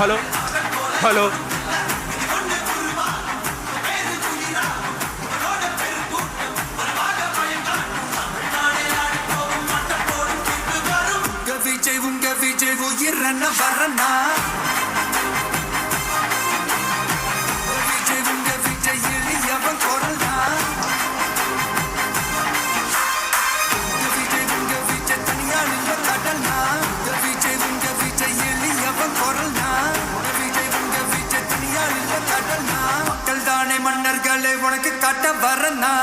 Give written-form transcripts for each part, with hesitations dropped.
Hello hello Vijay உயிரன வரனா விஜய் எளியவன் குரல்னா விஜய் தனியா நின்ற கடல்னா விஜய் எளியவன் குரல்னா விஜய் தனியா நின்ற கடல்னா மக்கள் தானே மன்னர்களை உனக்கு காட்ட வரனா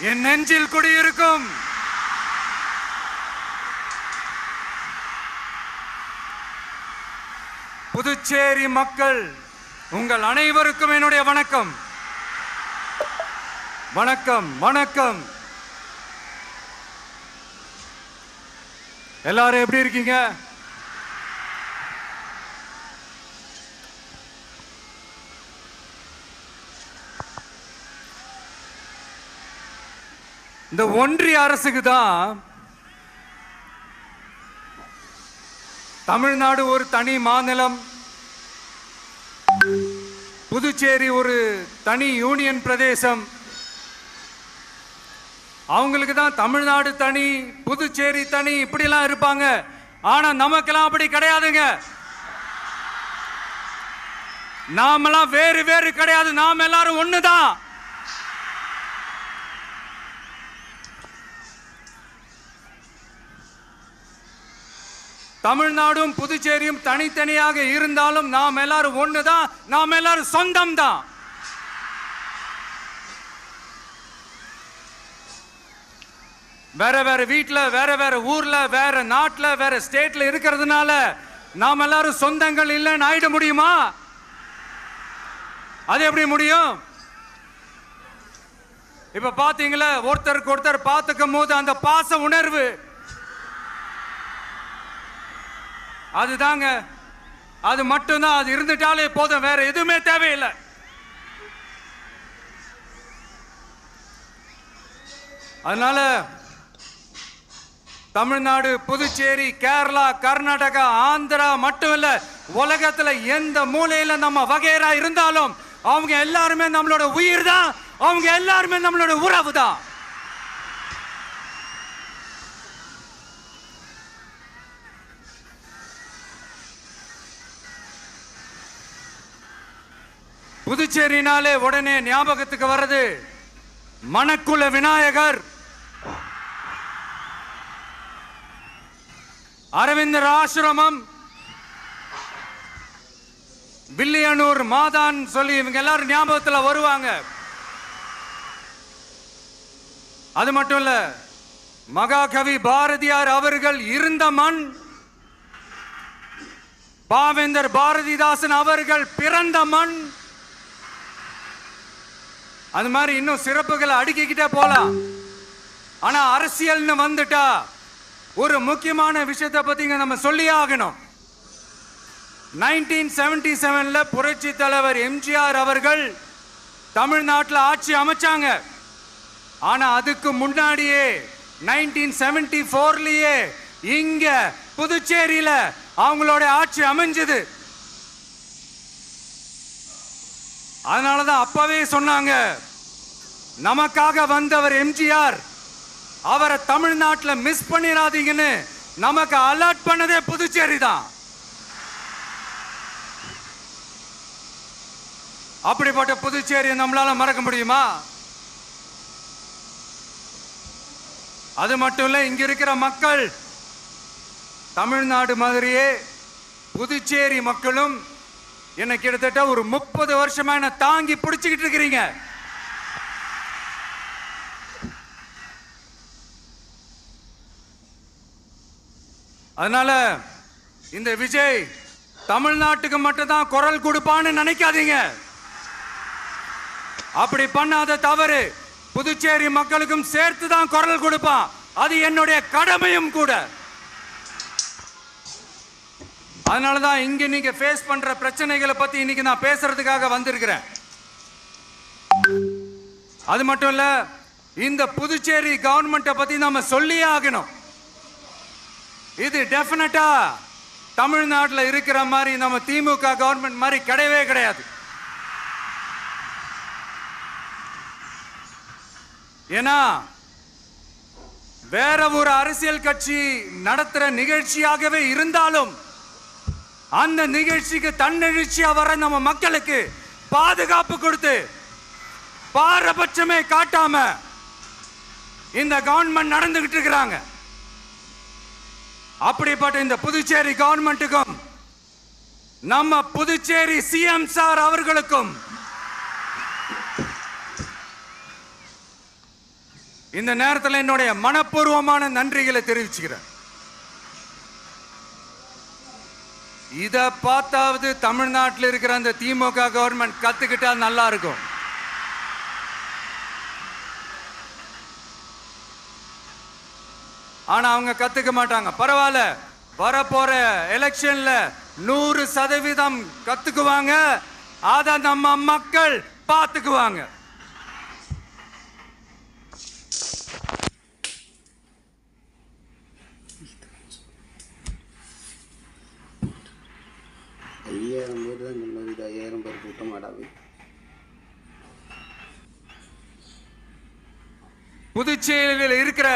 என் நெஞ்சில் குடியிருக்கும் புதுச்சேரி மக்கள் உங்கள் அனைவருக்கும் என்னுடைய வணக்கம். வணக்கம் வணக்கம். எல்லாரும் எப்படி இருக்கீங்க? இந்த ஒன்றிய அரசுக்கு தான் தமிழ்நாடு ஒரு தனி மாநிலம், புதுச்சேரி ஒரு தனி யூனியன் பிரதேசம். அவங்களுக்கு தான் தமிழ்நாடு தனி, புதுச்சேரி தனி, இப்படிலாம் இருப்பாங்க. ஆனா நமக்கெல்லாம் அப்படி கிடையாதுங்க. நாமெல்லாம் வேறு வேறு கிடையாது. நாம் எல்லாரும் ஒண்ணுதான். தமிழ்நாடும் புதுச்சேரியும் தனித்தனியாக இருந்தாலும் நாம் எல்லாரும் ஒண்ணுதான். நாம் எல்லாரும் சொந்தம் தான். வேற வேற வீட்டுல, வேற வேற ஊர்ல, வேற நாட்டுல, வேற ஸ்டேட்ல இருக்கிறதுனால நாம் எல்லாரும் சொந்தங்கள் இல்லைன்னு ஆயிட முடியுமா? அது எப்படி முடியும்? இப்ப பாத்தீங்களா, ஒருத்தருக்கு ஒருத்தர் பார்த்துக்கும் போது அந்த பாச உணர்வு, அதுதாங்க, அது மட்டும்தான். அது இருந்துட்டாலே போதும், வேற எதுவுமே தேவையில்லை. அதனால தமிழ்நாடு, புதுச்சேரி, கேரளா, கர்நாடகா, ஆந்திரா மட்டும் இல்ல, உலகத்துல எந்த மூலையில நம்ம வகைரா இருந்தாலும் அவங்க எல்லாருமே நம்மளோட உயிர் தான். அவங்க எல்லாருமே நம்மளோட உறவு தான். புதுச்சேரினாலே உடனே ஞாபகத்துக்கு வர்றது மணக்குள விநாயகர், அரவிந்தர் ஆசிரமம், வில்லியனூர் மாதான் சொல்லி இவங்க எல்லாரும் ஞாபகத்தில் வருவாங்க. அது மட்டும் இல்ல, மகாகவி பாரதியார் அவர்கள் இருந்த மண், பாவேந்தர் பாரதிதாசன் அவர்கள் பிறந்த மண். அது மாதிரி இன்னும் சிறப்புகளை அடுக்கிக்கிட்டே போலாம். ஆனா அரசியல்னு வந்துட்டா ஒரு முக்கியமான விஷயத்தை பத்தி நம்ம சொல்லி ஆகணும். 1977ல புரட்சி தலைவர் எம்ஜிஆர் அவர்கள் தமிழ்நாட்டில் ஆட்சி அமைச்சாங்க. ஆனா அதுக்கு முன்னாடியே 1974லயே இங்க புதுச்சேரியில அவங்களோட ஆட்சி அமைஞ்சது. அதனாலதான் அப்பவே சொன்னாங்க, நமக்காக வந்தவர் எம்ஜிஆர், அவரை தமிழ்நாட்டில் மிஸ் பண்ணிடாதீங்கன்னு நமக்கு அலர்ட் பண்ணதே புதுச்சேரி தான். அப்படிப்பட்ட புதுச்சேரியை நம்மளால மறக்க முடியுமா? அது மட்டும் இல்ல, இங்க இருக்கிற மக்கள் தமிழ்நாடு மாதிரியே புதுச்சேரி மக்களும் என்ன கிட்டத்தட்ட ஒரு 30 வருஷமா என்ன தாங்கி பிடிச்சுக்கிட்டு இருக்கிறீங்க. அதனால இந்த விஜய் தமிழ்நாட்டுக்கு மட்டும் தான் குரல் கொடுப்பான்னு நினைக்காதீங்க. அப்படி பண்ணாத தவறு. புதுச்சேரி மக்களுக்கும் சேர்த்து தான் குரல் கொடுப்பான். அது என்னுடைய கடமையும் கூட. அதனாலதான் இங்க நீங்க ஃபேஸ் பண்ற பிரச்சனைகளை பத்தி இன்னைக்கு நான் பேசுறதுக்காக வந்திருக்கிறேன். அது மட்டும் இல்ல, இந்த புதுச்சேரி கவர்மெண்ட்டை பத்தி நாம சொல்லியே ஆகணும். இது டெஃபினட்டா தமிழ்நாட்டில் இருக்கிற மாதிரி நம்ம திமுக கவர்மெண்ட் மாதிரி கிடையவே கிடையாது. ஏன்னா வேற ஒரு அரசியல் கட்சி நடத்துற நிகழ்ச்சியாகவே இருந்தாலும் அந்த நிகழ்ச்சிக்கு தன்னெழுச்சியா வர நம்ம மக்களுக்கு பாதுகாப்பு கொடுத்து பாரபட்சமே காட்டாம இந்த கவர்மெண்ட் நடந்துகிட்டு இருக்கிறாங்க. அப்படிப்பட்ட இந்த புதுச்சேரி கவர்மெண்ட்டுக்கும் நம்ம புதுச்சேரி சிஎம் சார் அவர்களுக்கும் இந்த நேரத்தில் என்னுடைய மனப்பூர்வமான நன்றிகளை தெரிவிச்சுக்கிறேன். இத பார்த்தாவது தமிழ்நாட்டில் இருக்கிற அந்த திமுக கவர்மெண்ட் கத்துக்கிட்டா நல்லா இருக்கும். ஆனா அவங்க கத்துக்க மாட்டாங்க. பரவாயில்ல, வரப்போற எலெக்ஷன்ல 100% கத்துக்குவாங்க. அத நம்ம மக்கள் பார்த்துக்குவாங்க. புதுச்சேரியில் இருக்கிற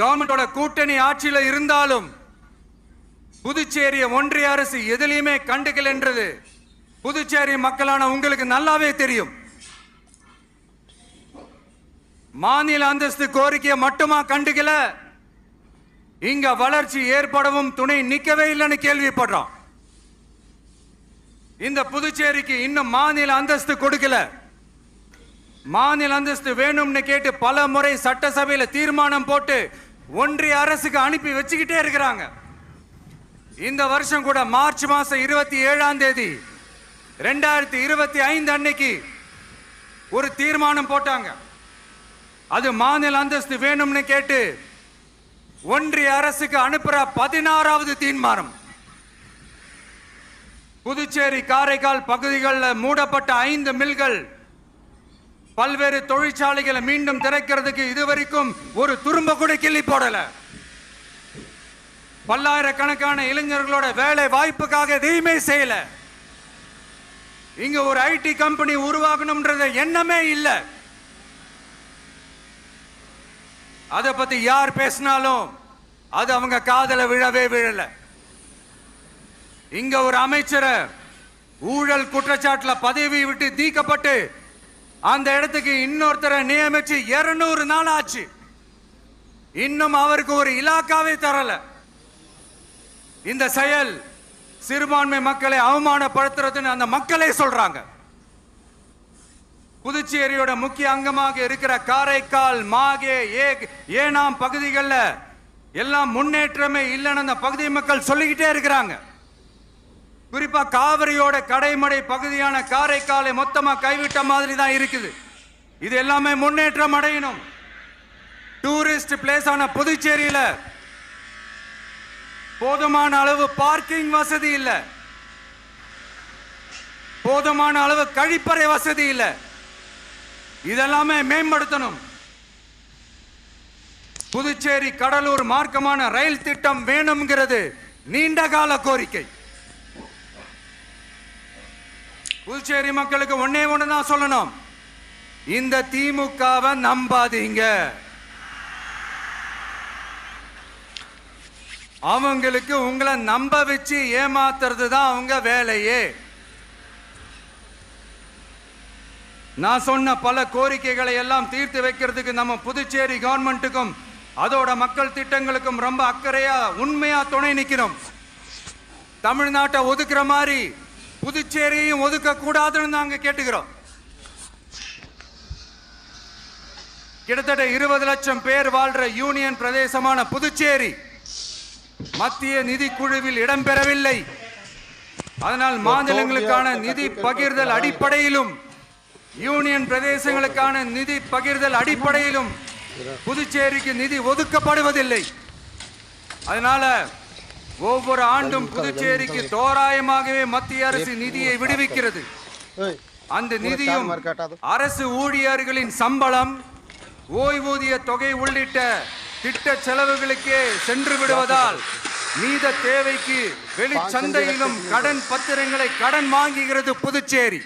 கவர்மெண்டோட கூட்டணி ஆட்சியில இருந்தாலும் புதுச்சேரிய ஒன்றிய அரசு எதிலையுமே கண்டுக்கல என்றது புதுச்சேரி மக்களான உங்களுக்கு நல்லாவே தெரியும். மாநில அந்தஸ்து கோரிக்கையை மட்டுமா கண்டுக்கல, இங்க வளர்ச்சி ஏற்படவும் துணை நிக்கவே இல்லைன்னு கேள்விப்படுறோம். இந்த புதுச்சேரிக்கு இன்னும் மாநில அந்தஸ்து கொடுக்கல. மாநில அந்தஸ்து வேணும்னு கேட்டு பல முறை சட்டசபையில தீர்மானம் போட்டு ஒன்றிய அரசுக்கு அனுப்பி வச்சுக்கிட்டே இருக்கிறாங்க. இந்த வருஷம் கூட மார்ச் மாசம் 27ஆம் தேதி 2025 அன்னைக்கு ஒரு தீர்மானம் போட்டாங்க. அது மாநில அந்தஸ்து வேணும்னு கேட்டு ஒன்றிய அரசுக்கு அனுப்புற 16வது தீர்மானம். புதுச்சேரி காரைக்கால் பகுதிகளில் மூடப்பட்ட 5 மில்கள், பல்வேறு தொழிற்சாலைகளை மீண்டும் திறக்கிறதுக்கு இதுவரைக்கும் ஒரு துரும்ப கூட கிள்ளி போடல. பல்லாயிரக்கணக்கான இளைஞர்களோட வேலை வாய்ப்புக்காக எதையுமே செய்யல. இங்க ஒரு ஐடி கம்பெனி உருவாகணும்ன்றது எண்ணமே இல்லை. அதை பத்தி யார் பேசினாலும் அது அவங்க காதல விழவே விழல. இங்க ஒரு அமைச்சரை ஊழல் குற்றச்சாட்டுல பதவி விட்டு நீக்கப்பட்டு அந்த இடத்துக்கு இன்னொருத்தரை நியமிச்சு 200 நாள் ஆச்சு. இன்னும் அவருக்கு ஒரு இலாக்காவே தரல. இந்த செயல் சிறுபான்மை மக்களை அவமானப்படுத்துறதுன்னு அந்த மக்களே சொல்றாங்க. புதுச்சேரியோட முக்கிய அங்கமாக இருக்கிற காரைக்கால், மாகே, ஏனாம் பகுதிகளில் எல்லாம் முன்னேற்றமே இல்லைன்னு அந்த பகுதி மக்கள் சொல்லிக்கிட்டே இருக்கிறாங்க. குறிப்பா காவிரியோட கடைமடை பகுதியான காரைக்காலை மொத்தமா கைவிட்ட மாதிரி தான் இருக்குது. இது எல்லாமே முன்னேற்றம் அடையணும். டூரிஸ்ட் பிளேஸ் ஆன புதுச்சேரியில போதுமான அளவு பார்க்கிங் வசதி இல்ல, போதுமான அளவு கழிப்பறை வசதி இல்ல. இதெல்லாமே மேம்படுத்தணும். புதுச்சேரி கடலூர் மார்க்கமான ரயில் திட்டம் வேணும்ங்கிறது நீண்ட கால கோரிக்கை. புதுச்சேரி மக்களுக்கு ஒன்னே ஒண்ணுதான் சொல்லணும், இந்த திமுகவை நம்பாதீங்க. அவங்களுக்கு உங்களை நம்ப வச்சு ஏமாத்துறது தான் அவங்க வேலையே. நான் சொன்ன பல கோரிக்கைகளை எல்லாம் தீர்த்து வைக்கிறதுக்கு நம்ம புதுச்சேரி கவர்மெண்ட்டுக்கும் அதோட மக்கள் திட்டங்களுக்கும் ரொம்ப அக்கறையா உண்மையா துணை நிற்கிறோம். தமிழ்நாட்டை ஒதுக்குற மாதிரி புதுச்சேரியும் ஒதுக்க கூடாதுன்னு நாங்க கேட்டுக்கிறோம். கிட்டத்தட்ட 20 லட்சம் பேர் வாழ்ற யூனியன் பிரதேசமான புதுச்சேரி மத்திய நிதி குழுவில் இடம்பெறவில்லை. அதனால் மாநிலங்களுக்கான நிதி பகிர்தல் அடிப்படையிலும் யூனியன் பிரதேசங்களுக்கான நிதி பகிர்தல் அடிப்படையிலும் புதுச்சேரிக்கு நிதி ஒதுக்கப்படுவதில்லை. அதனால ஒவ்வொரு ஆண்டும் புதுச்சேரிக்கு தோராயமாகவே மத்திய அரசு நிதியை விடுவிக்கிறது. அந்த நிதியும் அரசு ஊழியர்களின் சம்பளம், ஓய்வூதிய தொகை உள்ளிட்ட திட்ட செலவுகளுக்கே சென்று விடுவதால் மீத தேவைக்கு வெளிச்சந்தையிலும் கடன் பத்திரங்களை கடன் வாங்குகிறது புதுச்சேரி.